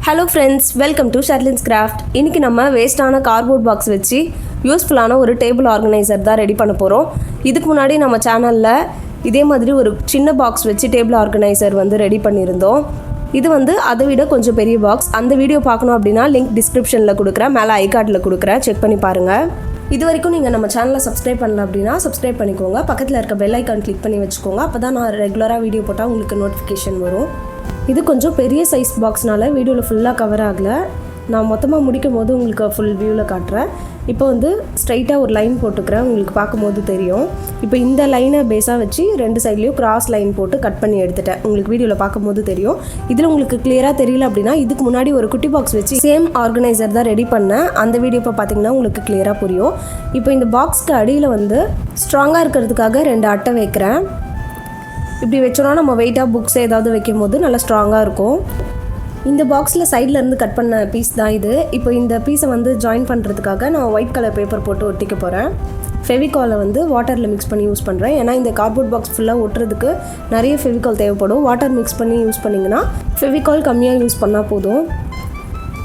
Hello friends, welcome to Sharlin's Craft. இன்னைக்கு நம்ம வேஸ்டான cardboard box வச்சு யூஸ்ஃபுல்லான ஒரு டேபிள் ஆர்கனைசர் தான் ரெடி பண்ண போகிறோம். இதுக்கு முன்னாடி நம்ம சேனலில் இதே மாதிரி ஒரு சின்ன பாக்ஸ் வச்சு டேபிள் ஆர்கனைசர் வந்து ரெடி பண்ணியிருந்தோம். இது வந்து அதை விட கொஞ்சம் பெரிய பாக்ஸ். அந்த வீடியோ பார்க்கணும் அப்படின்னா லிங்க் டிஸ்கிரிப்ஷனில் கொடுக்குறேன், மேலே ஐகார்டில் கொடுக்குறேன், செக் பண்ணி பாருங்கள். இது வரைக்கும் நீங்கள் நம்ம சேனலை சப்ஸ்கிரைப் பண்ணல அப்படின்னா சப்ஸ்கிரைப் பண்ணிக்கோங்க. பக்கத்தில் இருக்க பெல் ஐக்கான் கிளிக் பண்ணி வச்சுக்கோங்க. அப்போ தான் நான் ரெகுலராக வீடியோ போட்டால் உங்களுக்கு நோட்டிஃபிகேஷன் வரும். இது கொஞ்சம் பெரிய சைஸ் பாக்ஸ்னால வீடியோவில் ஃபுல்லாக கவர் ஆகலை. நான் மொத்தமாக முடிக்கும் போது உங்களுக்கு ஃபுல் வியூவில் காட்டுறேன். இப்போ வந்து ஸ்ட்ரைட்டாக ஒரு லைன் போட்டுக்கிறேன், உங்களுக்கு பார்க்கும்போது தெரியும். இப்போ இந்த லைனை பேஸாக வச்சு ரெண்டு சைட்லேயும் கிராஸ் லைன் போட்டு கட் பண்ணி எடுத்துட்டேன். உங்களுக்கு வீடியோவில் பார்க்கும்போது தெரியும். இதில் உங்களுக்கு கிளியராக தெரியல அப்படின்னா இதுக்கு முன்னாடி ஒரு குட்டி பாக்ஸ் வச்சு சேம் ஆர்கனைசர் தான் ரெடி பண்ணேன். அந்த வீடியோ இப்போ பார்த்தீங்கன்னா உங்களுக்கு கிளியராக புரியும். இப்போ இந்த பாக்ஸ்க்கு அடியில் வந்து ஸ்ட்ராங்காக இருக்கிறதுக்காக 2 அட்டை வைக்கிறேன். இப்படி வச்சோன்னா நம்ம வெயிட்டாக புக்ஸ் ஏதாவது வைக்கும் போது நல்லா ஸ்ட்ராங்காக இருக்கும். இந்த பாக்ஸில் சைடில் இருந்து கட் பண்ண பீஸ் தான் இது. இப்போ இந்த பீஸை வந்து ஜாயின் பண்ணுறதுக்காக நான் ஒயிட் கலர் பேப்பர் போட்டு ஒட்டிக்க போகிறேன். ஃபெவிகாலை வந்து வாட்டரில் மிக்ஸ் பண்ணி யூஸ் பண்ணுறேன். ஏன்னா இந்த கார்ட்போர்ட் பாக்ஸ் ஃபுல்லாக ஒட்டுறதுக்கு நிறைய ஃபெவிகால் தேவைப்படும். வாட்டர் மிக்ஸ் பண்ணி யூஸ் பண்ணிங்கன்னா ஃபெவிகால் கம்மியாக யூஸ் பண்ணால் போதும்.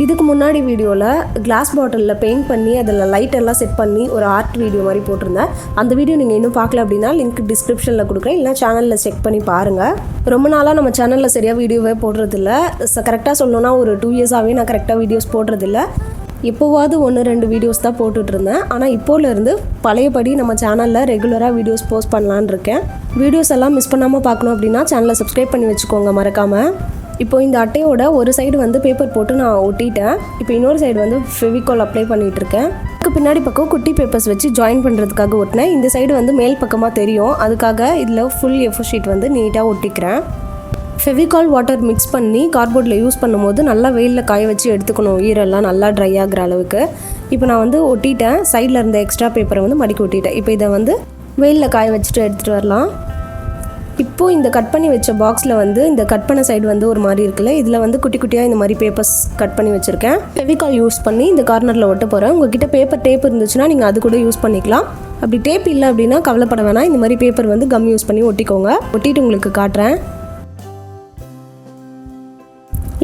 இதுக்கு முன்னாடி வீடியோவில் கிளாஸ் பாட்டிலில் பெயிண்ட் பண்ணி அதில் லைட் எல்லாம் செட் பண்ணி ஒரு ஆர்ட் வீடியோ மாதிரி போட்டிருந்தேன். அந்த வீடியோ நீங்கள் இன்னும் பார்க்கல அப்படின்னா லிங்க் டிஸ்கிரிப்ஷனில் கொடுக்குறேன், இல்லை சேனலில் செக் பண்ணி பாருங்கள். ரொம்ப நாளாக நம்ம சேனலில் சரியாக வீடியோவே போடுறதில்ல. கரெக்டாக சொல்லணுன்னா ஒரு 2 இயர்ஸாகவே நான் கரெக்டாக வீடியோஸ் போடுறதில்ல. எப்போவாவது 1-2 வீடியோஸ் தான் போட்டுட்ருந்தேன். ஆனால் இப்போலேருந்து பழையபடி நம்ம சேனலில் ரெகுலராக வீடியோஸ் போஸ்ட் பண்ணலான்னு இருக்கேன். வீடியோஸ் எல்லாம் மிஸ் பண்ணாமல் பார்க்கணும் அப்படின்னா சேனலை சப்ஸ்கிரைப் பண்ணி வச்சுக்கோங்க மறக்காமல். இப்போ இந்த அட்டையோட ஒரு சைடு வந்து பேப்பர் போட்டு நான் ஒட்டிட்டேன். இப்போ இன்னொரு சைடு வந்து ஃபெவிகால் அப்ளை பண்ணிகிட்ருக்கேன். அதுக்கு பின்னாடி பக்கம் குட்டி பேப்பர்ஸ் வச்சு ஜாயின் பண்ணுறதுக்காக ஒட்டினேன். இந்த சைடு வந்து மேல் பக்கமாக தெரியும், அதுக்காக இதில் ஃபுல் A4 ஷீட் வந்து நீட்டாக ஒட்டிக்கிறேன். ஃபெவிகால் வாட்டர் மிக்ஸ் பண்ணி கார்ட்போர்டில் யூஸ் பண்ணும்போது நல்லா வெயிலில் காய வச்சு எடுத்துக்கணும், ஈரெல்லாம் நல்லா ட்ரை ஆகிற அளவுக்கு. இப்போ நான் வந்து ஒட்டிட்டேன். சைடில் இருந்த எக்ஸ்ட்ரா பேப்பரை வந்து மடிக்கி ஒட்டிட்டேன். இப்போ இதை வந்து வெயிலில் காய வச்சுட்டு எடுத்துகிட்டு வரலாம். இப்போது இந்த கட் பண்ணி வச்ச பாக்ஸில் வந்து இந்த கட் பண்ண சைடு வந்து ஒரு மாதிரி இருக்குல்ல, இதில் வந்து குட்டி குட்டியாக இந்த மாதிரி பேப்பர்ஸ் கட் பண்ணி வச்சுருக்கேன். ஃபெவிகால் யூஸ் பண்ணி இந்த கார்னரில் ஒட்ட போகிறேன். உங்கள்கிட்ட பேப்பர் டேப் இருந்துச்சுன்னா நீங்கள் அது கூட யூஸ் பண்ணிக்கலாம். அப்படி டேப் இல்லை அப்படின்னா கவலைப்பட வேணாம். இந்த மாதிரி பேப்பர் வந்து கம் யூஸ் பண்ணி ஒட்டிக்கோங்க. ஒட்டிட்டு உங்களுக்கு காட்டுறேன்.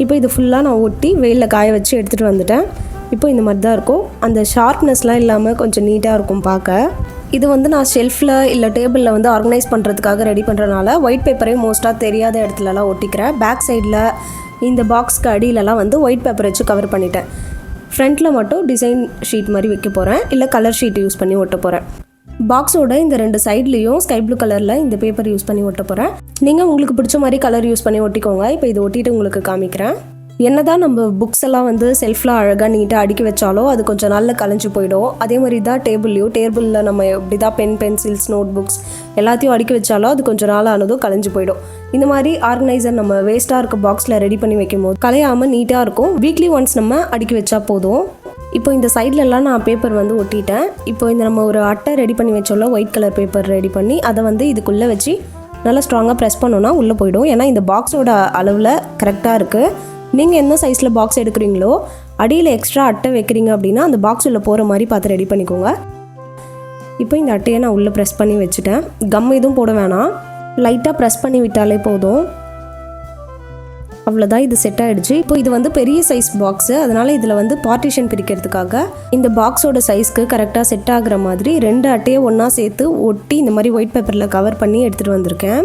இப்போ இது ஃபுல்லாக நான் ஒட்டி வெயிலில் காய வச்சு எடுத்துகிட்டு வந்துட்டேன். இப்போ இந்த மாதிரி தான் இருக்கும். அந்த ஷார்ப்னஸ்லாம் இல்லாமல் கொஞ்சம் நீட்டாக இருக்கும் பார்க்க. இது வந்து நான் ஷெல்ஃபில் இல்லை டேபிளில் வந்து ஆர்கனைஸ் பண்ணுறதுக்காக ரெடி பண்ணுறதுனால ஒயிட் பேப்பரையும் மோஸ்ட்டாக தெரியாத இடத்துலலாம் ஒட்டிக்கிறேன். பேக் சைடில் இந்த பாக்ஸ்க்கு அடியிலலாம் வந்து ஒயிட் பேப்பர் வச்சு கவர் பண்ணிட்டேன். ஃப்ரண்ட்டில் மட்டும் டிசைன் ஷீட் மாதிரி வைக்க போகிறேன், இல்லை கலர் ஷீட் யூஸ் பண்ணி ஒட்ட போகிறேன். பாக்ஸோட இந்த 2 சைட்லேயும் ஸ்கை ப்ளூ கலரில் இந்த பேப்பர் யூஸ் பண்ணி ஒட்ட போகிறேன். நீங்கள் உங்களுக்கு பிடிச்ச மாதிரி கலர் யூஸ் பண்ணி ஒட்டிக்கோங்க. இப்போ இது ஒட்டிட்டு உங்களுக்கு காமிக்கிறேன். என்னதான் நம்ம புக்ஸ் எல்லாம் வந்து செல்ஃபில் அழகாக நீட்டாக அடுக்கி வச்சாலும் அது கொஞ்சம் நாளில் கலைஞ்சு போயிடும். அதே மாதிரி தான் டேபிளில் நம்ம எப்படி தான் பென்சில்ஸ், நோட் புக்ஸ் எல்லாத்தையும் அடுக்கி வச்சாலும் அது கொஞ்சம் நாள் ஆனதும் கலைஞ்சு போயிடும். இந்த மாதிரி ஆர்கனைசர் நம்ம வேஸ்ட்டாக இருக்க பாக்ஸில் ரெடி பண்ணி வைக்கும் போது கலையாமல் நீட்டாக இருக்கும். வீக்லி ஒன்ஸ் நம்ம அடுக்கி வச்சா போதும். இப்போ இந்த சைட்லலாம் நான் பேப்பர் வந்து ஒட்டிட்டேன். இப்போ இந்த நம்ம ஒரு அட்டை ரெடி பண்ணி வச்சோம்ல, ஒயிட் கலர் பேப்பர் ரெடி பண்ணி அதை வந்து இதுக்குள்ளே வச்சு நல்லா ஸ்ட்ராங்காக ப்ரெஸ் பண்ணோன்னா உள்ளே போயிடும். ஏன்னா இந்த பாக்ஸோட அளவில் கரெக்டாக இருக்குது. நீங்கள் என்ன சைஸில் பாக்ஸ் எடுக்கிறீங்களோ அடியில் எக்ஸ்ட்ரா அட்டை வைக்கிறீங்க அப்படின்னா அந்த பாக்ஸ் உள்ள போகிற மாதிரி பார்த்து ரெடி பண்ணிக்கோங்க. இப்போ இந்த அட்டையை நான் உள்ளே ப்ரெஸ் பண்ணி வச்சுட்டேன். கம் எதுவும் போட வேணாம், லைட்டாக ப்ரெஸ் பண்ணி விட்டாலே போதும். அவ்வளோதான், இது செட் ஆகிடுச்சு. இப்போ இது வந்து பெரிய சைஸ் பாக்ஸு, அதனால் இதில் வந்து பார்ட்டிஷன் பிரிக்கிறதுக்காக இந்த பாக்ஸோட சைஸ்க்கு கரெக்டாக செட் ஆகிற மாதிரி 2 அட்டையை ஒன்றா சேர்த்து ஒட்டி இந்த மாதிரி ஒயிட் பேப்பரில் கவர் பண்ணி எடுத்துகிட்டு வந்திருக்கேன்.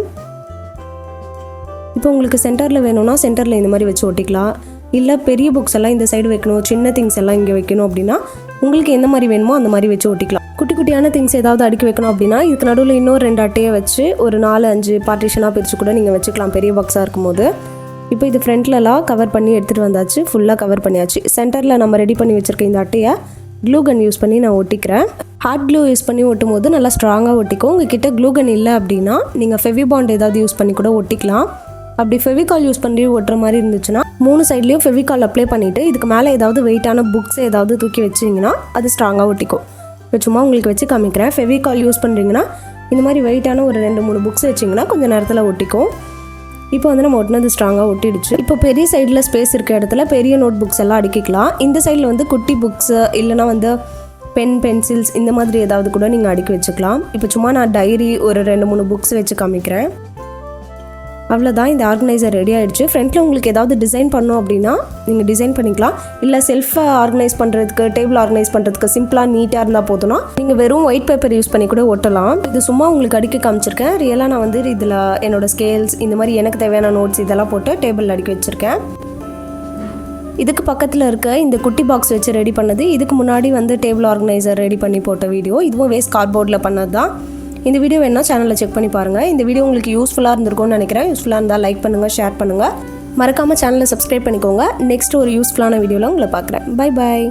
இப்போ உங்களுக்கு சென்டரில் வேணும்னா சென்டரில் இந்த மாதிரி வச்சு ஒட்டிக்கலாம். இல்லை பெரிய புக்ஸ் எல்லாம் இந்த சைடு வைக்கணும், சின்ன திங்ஸ் எல்லாம் இங்கே வைக்கணும் அப்படின்னா உங்களுக்கு எந்த மாதிரி வேணுமோ அந்த மாதிரி வச்சு ஒட்டிக்கலாம். குட்டி குட்டியான திங்ஸ் ஏதாவது அடுக்கி வைக்கணும் அப்படின்னா இதுக்கு நடுவில் இன்னும் 2 அட்டையை வச்சு ஒரு 4-5 பார்ட்டிஷனாக பிரித்து கூட நீங்கள் வச்சுக்கலாம் பெரிய பாக்ஸாக இருக்கும்போது. இப்போ இது ஃப்ரண்ட்லலாம் கவர் பண்ணி எடுத்துகிட்டு வந்தாச்சு, ஃபுல்லாக கவர் பண்ணியாச்சு. சென்டரில் நம்ம ரெடி பண்ணி வச்சுருக்க இந்த அட்டையை க்ளூ கன் யூஸ் பண்ணி நான் ஒட்டிக்கிறேன். ஹார்ட் க்ளூ யூஸ் பண்ணி ஒட்டும் போது நல்லா ஸ்ட்ராங்காக ஒட்டிக்கும். உங்ககிட்ட க்ளூ கன் இல்லை அப்படின்னா நீங்கள் ஃபெவிபாண்ட் ஏதாவது யூஸ் பண்ணி கூட ஒட்டிக்கலாம். அப்படி ஃபெவிகால் யூஸ் பண்ணி ஒட்டுற மாதிரி இருந்துச்சுன்னா 3 சைட்லேயும் ஃபெவிகால் அப்ளை பண்ணிவிட்டு இதுக்கு மேலே ஏதாவது வெயிட்டான புக்ஸ் ஏதாவது தூக்கி வச்சிங்கன்னா அது ஸ்ட்ராங்காக ஒட்டிக்கும். இப்போ சும்மா உங்களுக்கு வச்சு காமிக்கிறேன். ஃபெவிகால் யூஸ் பண்ணுறீங்கன்னா இந்த மாதிரி வெயிட்டான ஒரு 2-3 புக்ஸ் வச்சிங்கன்னா கொஞ்சம் நேரத்தில் ஒட்டிக்கும். இப்போ வந்து நம்ம ஒட்டினது ஸ்ட்ராங்காக ஒட்டிடுச்சு. இப்போ பெரிய சைடில் ஸ்பேஸ் இருக்க இடத்துல பெரிய நோட் புக்ஸ் எல்லாம் அடுக்கிக்கலாம். இந்த சைடில் வந்து குட்டி புக்ஸு இல்லைனா வந்து பென்சில்ஸ் இந்த மாதிரி ஏதாவது கூட நீங்கள் அடுக்கி வச்சுக்கலாம். இப்போ சும்மா நான் டைரி ஒரு 2-3 புக்ஸ் வச்சு காமிக்கிறேன். அவ்வளோதான், இந்த ஆர்கனைசர் ரெடி ஆகிடுச்சு. ஃப்ரண்ட்டில் உங்களுக்கு ஏதாவது டிசைன் பண்ணோம் அப்படின்னா நீங்கள் டிசைன் பண்ணிக்கலாம். இல்லை செல்ஃபாக ஆர்கனைஸ் பண்ணுறதுக்கு, டேபிள் ஆர்கனைஸ் பண்ணுறதுக்கு சிம்பிளாக நீட்டாக இருந்தால் போதும்னா நீங்கள் வெறும் ஒயிட் பேப்பர் யூஸ் பண்ணி கூட ஒட்டலாம். இது சும்மா உங்களுக்கு அடுக்கி காமிச்சிருக்கேன். ரியலாக நான் வந்து இதில் என்னோடய ஸ்கேல்ஸ், இந்த மாதிரி எனக்கு தேவையான நோட்ஸ் இதெல்லாம் போட்டு டேபிள் அடுக்கி வச்சுருக்கேன். இதுக்கு பக்கத்தில் இருக்க இந்த குட்டி பாக்ஸ் வச்சு ரெடி பண்ணது, இதுக்கு முன்னாடி வந்து டேபிள் ஆர்கனைசர் ரெடி பண்ணி போட்ட வீடியோ. இதுவும் வேஸ்ட் கார்ட்போர்டில் பண்ணது தான். இந்த வீடியோ வேணா சேனலில் செக் பண்ணி பாருங்கள். இந்த வீடியோ உங்களுக்கு யூஸ்ஃபுல்லாக இருந்திருக்கும்னு நினைக்கிறேன். யூஸ்ஃபுல்லாக இருந்தால் லைக் பண்ணுங்கள், ஷேர் பண்ணுங்கள். மறக்காமல் சேனலை சப்ஸ்கிரைப் பண்ணிக்கோங்க. நெக்ஸ்ட் ஒரு யூஸ்ஃபுல்லான வீடியோவில் உங்களை பார்க்குறேன். Bye bye.